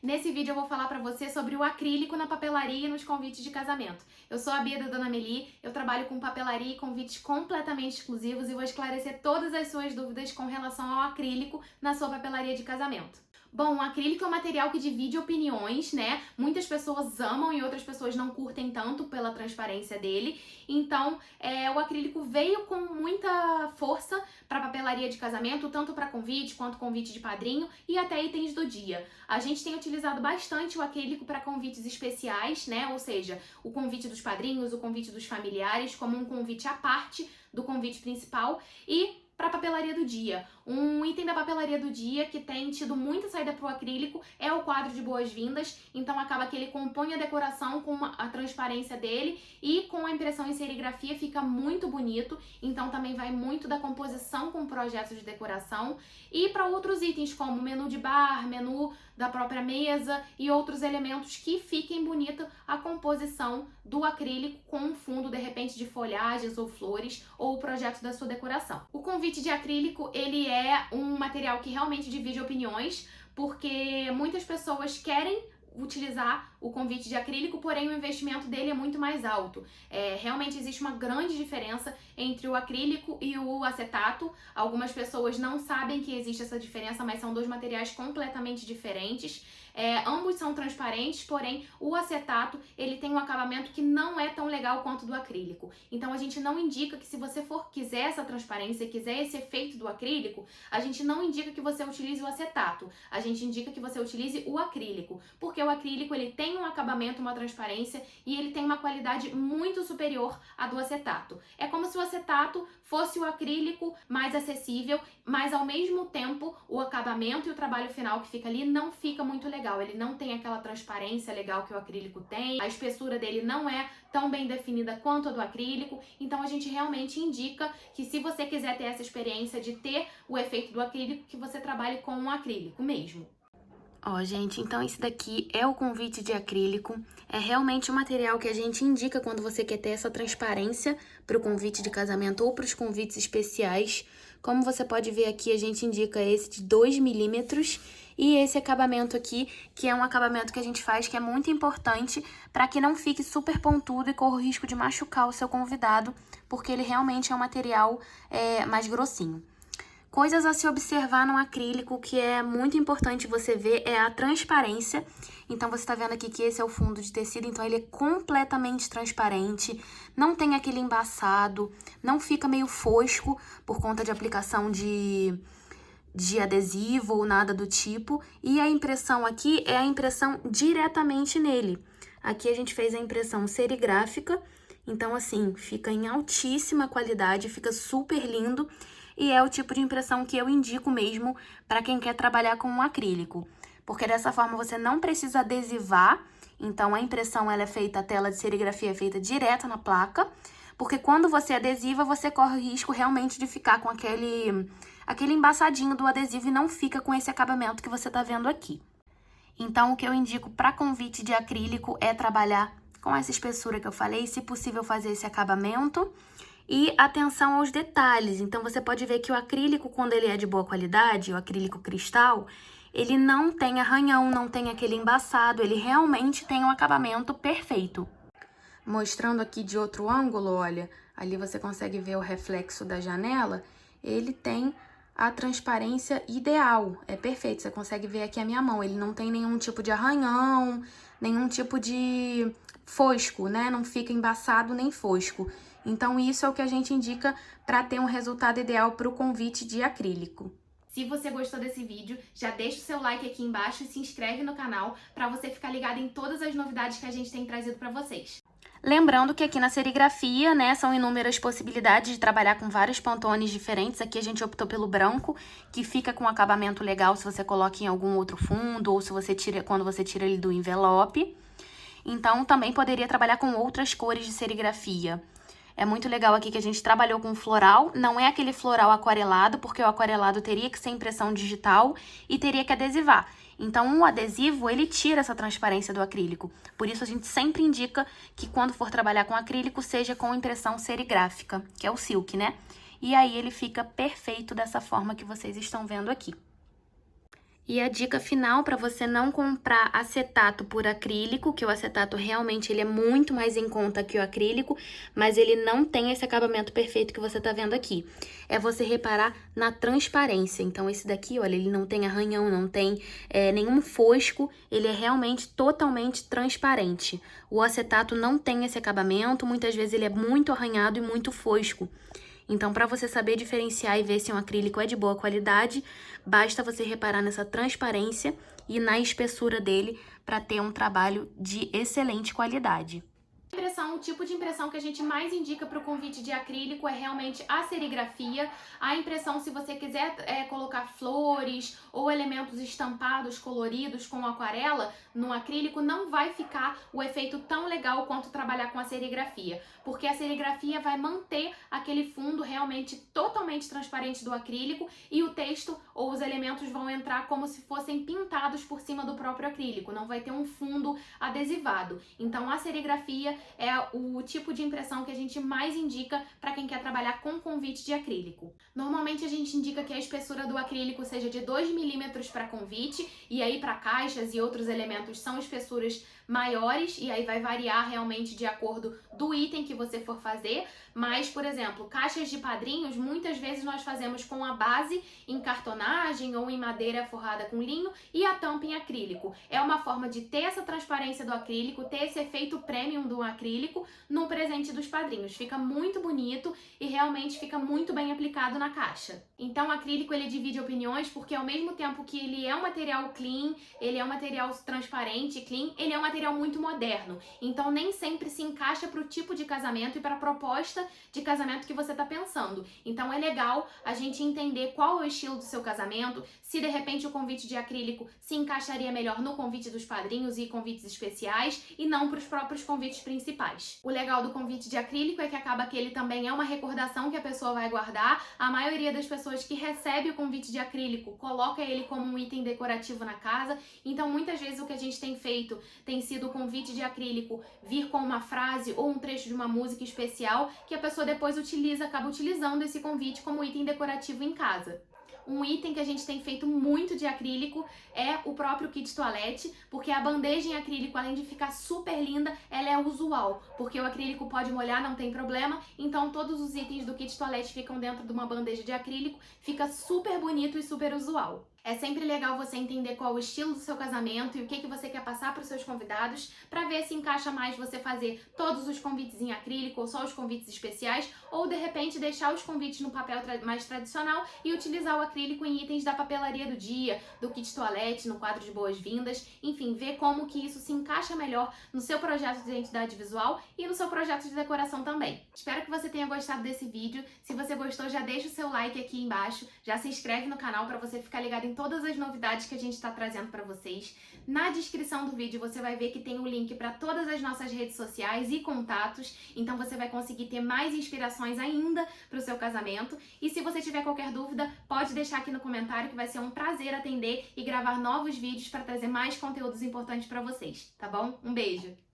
Nesse vídeo eu vou falar pra você sobre o acrílico na papelaria e nos convites de casamento. Eu sou a Bia da Dona Meli, eu trabalho com papelaria e convites completamente exclusivos e vou esclarecer todas as suas dúvidas com relação ao acrílico na sua papelaria de casamento. Bom, o acrílico é um material que divide opiniões, né? Muitas pessoas amam e outras pessoas não curtem tanto pela transparência dele. Então, o acrílico veio com muita força para papelaria de casamento, tanto para convite quanto convite de padrinho e até itens do dia. A gente tem utilizado bastante o acrílico para convites especiais, né? Ou seja, o convite dos padrinhos, o convite dos familiares, como um convite à parte do convite principal e para papelaria do dia. Um item da papelaria do dia que tem tido muita saída para o acrílico é o quadro de boas-vindas, então acaba que ele compõe a decoração com a transparência dele e com a impressão em serigrafia fica muito bonito, então também vai muito da composição com projetos de decoração e para outros itens como menu de bar, menu da própria mesa e outros elementos que fiquem bonita a composição do acrílico com um fundo de repente de folhagens ou flores ou o projeto da sua decoração. O convite de acrílico, ele é um material que realmente divide opiniões, porque muitas pessoas querem utilizar o convite de acrílico, porém o investimento dele é muito mais alto. Realmente existe uma grande diferença entre o acrílico e o acetato. Algumas pessoas não sabem que existe essa diferença, mas são dois materiais completamente diferentes. Ambos são transparentes, porém o acetato ele tem um acabamento que não é tão legal quanto do acrílico. Então a gente não indica que, se você quiser essa transparência e quiser esse efeito do acrílico, a gente não indica que você utilize o acetato. A gente indica que você utilize o acrílico, porque o acrílico ele tem um acabamento, uma transparência e ele tem uma qualidade muito superior à do acetato. É como se o acetato fosse o acrílico mais acessível, mas ao mesmo tempo o acabamento e o trabalho final que fica ali não fica muito legal. Ele não tem aquela transparência legal que o acrílico tem, a espessura dele não é tão bem definida quanto a do acrílico, então a gente realmente indica que, se você quiser ter essa experiência de ter o efeito do acrílico, que você trabalhe com o acrílico mesmo. Ó, gente, então esse daqui é o convite de acrílico. É realmente o material que a gente indica quando você quer ter essa transparência para o convite de casamento ou para os convites especiais. Como você pode ver aqui, a gente indica esse de 2 milímetros e esse acabamento aqui, que é um acabamento que a gente faz que é muito importante para que não fique super pontudo e corra o risco de machucar o seu convidado, porque ele realmente é um material mais grossinho. Coisas a se observar no acrílico que é muito importante você ver é a transparência. Então, você tá vendo aqui que esse é o fundo de tecido, então ele é completamente transparente, não tem aquele embaçado, não fica meio fosco por conta de aplicação de adesivo ou nada do tipo. E a impressão aqui é a impressão diretamente nele. Aqui a gente fez a impressão serigráfica, então assim, fica em altíssima qualidade, fica super lindo. E é o tipo de impressão que eu indico mesmo para quem quer trabalhar com um acrílico. Porque dessa forma você não precisa adesivar, então a impressão ela é feita, a tela de serigrafia é feita direto na placa, porque quando você adesiva, você corre o risco realmente de ficar com aquele embaçadinho do adesivo e não fica com esse acabamento que você tá vendo aqui. Então, o que eu indico para convite de acrílico é trabalhar com essa espessura que eu falei, se possível fazer esse acabamento. E atenção aos detalhes. Então, você pode ver que o acrílico, quando ele é de boa qualidade, o acrílico cristal, ele não tem arranhão, não tem aquele embaçado, ele realmente tem um acabamento perfeito. Mostrando aqui de outro ângulo, olha, ali você consegue ver o reflexo da janela, ele tem a transparência ideal, é perfeito, você consegue ver aqui a minha mão, ele não tem nenhum tipo de arranhão, nenhum tipo de fosco, né? Não fica embaçado nem fosco. Então, isso é o que a gente indica para ter um resultado ideal para o convite de acrílico. Se você gostou desse vídeo, já deixa o seu like aqui embaixo e se inscreve no canal para você ficar ligado em todas as novidades que a gente tem trazido para vocês. Lembrando que aqui na serigrafia, né, são inúmeras possibilidades de trabalhar com vários pantones diferentes. Aqui a gente optou pelo branco, que fica com um acabamento legal se você coloca em algum outro fundo ou se você tira, quando você tira ele do envelope. Então, também poderia trabalhar com outras cores de serigrafia. É muito legal aqui que a gente trabalhou com floral, não é aquele floral aquarelado, porque o aquarelado teria que ser impressão digital e teria que adesivar. Então, o adesivo, ele tira essa transparência do acrílico. Por isso, a gente sempre indica que quando for trabalhar com acrílico, seja com impressão serigráfica, que é o silk, né? E aí, ele fica perfeito dessa forma que vocês estão vendo aqui. E a dica final para você não comprar acetato por acrílico, que o acetato realmente ele é muito mais em conta que o acrílico, mas ele não tem esse acabamento perfeito que você tá vendo aqui. É você reparar na transparência. Então esse daqui, olha, ele não tem arranhão, não tem nenhum fosco, ele é realmente totalmente transparente. O acetato não tem esse acabamento, muitas vezes ele é muito arranhado e muito fosco. Então, para você saber diferenciar e ver se um acrílico é de boa qualidade, basta você reparar nessa transparência e na espessura dele para ter um trabalho de excelente qualidade. O tipo de impressão que a gente mais indica para o convite de acrílico é realmente a serigrafia. A impressão, se você quiser colocar flores ou elementos estampados, coloridos com aquarela no acrílico, não vai ficar o efeito tão legal quanto trabalhar com a serigrafia, porque a serigrafia vai manter aquele fundo realmente totalmente transparente do acrílico e o texto ou os elementos vão entrar como se fossem pintados por cima do próprio acrílico, não vai ter um fundo adesivado. Então a serigrafia é o tipo de impressão que a gente mais indica para quem quer trabalhar com convite de acrílico. Normalmente a gente indica que a espessura do acrílico seja de 2 milímetros para convite, e aí para caixas e outros elementos são espessuras maiores, e aí vai variar realmente de acordo do item que você for fazer. Mas, por exemplo, caixas de padrinhos, muitas vezes nós fazemos com a base em cartonagem ou em madeira forrada com linho e a tampa em acrílico. É uma forma de ter essa transparência do acrílico, ter esse efeito premium do acrílico no presente dos padrinhos. Fica muito bonito e realmente fica muito bem aplicado na caixa. Então o acrílico ele divide opiniões, porque ao mesmo tempo que ele é um material clean, ele é um material transparente, clean, ele é um material muito moderno. Então nem sempre se encaixa para o tipo de casamento e para a proposta de casamento que você está pensando. Então é legal a gente entender qual é o estilo do seu casamento, se de repente o convite de acrílico se encaixaria melhor no convite dos padrinhos e convites especiais e não para os próprios convites principais. O legal do convite de acrílico é que acaba que ele também é uma recordação que a pessoa vai guardar. A maioria das pessoas que recebe o convite de acrílico coloca ele como um item decorativo na casa. Então muitas vezes o que a gente tem feito tem sido o convite de acrílico vir com uma frase ou um trecho de uma música especial que a pessoa depois acaba utilizando esse convite como item decorativo em casa. Um item que a gente tem feito muito de acrílico é o próprio kit toalete, porque a bandeja em acrílico, além de ficar super linda, ela é usual, porque o acrílico pode molhar, não tem problema, então todos os itens do kit toalete ficam dentro de uma bandeja de acrílico, fica super bonito e super usual. É sempre legal você entender qual o estilo do seu casamento e o que você quer passar para os seus convidados, para ver se encaixa mais você fazer todos os convites em acrílico ou só os convites especiais, ou de repente deixar os convites no papel mais tradicional e utilizar o acrílico em itens da papelaria do dia, do kit toalete, no quadro de boas-vindas, enfim, ver como que isso se encaixa melhor no seu projeto de identidade visual e no seu projeto de decoração também. Espero que você tenha gostado desse vídeo. Se você gostou, já deixa o seu like aqui embaixo, já se inscreve no canal para você ficar ligado em todas as novidades que a gente está trazendo para vocês. Na descrição do vídeo você vai ver que tem o link para todas as nossas redes sociais e contatos, então você vai conseguir ter mais inspirações ainda para o seu casamento. E se você tiver qualquer dúvida, pode deixar aqui no comentário que vai ser um prazer atender e gravar novos vídeos para trazer mais conteúdos importantes para vocês, tá bom? Um beijo!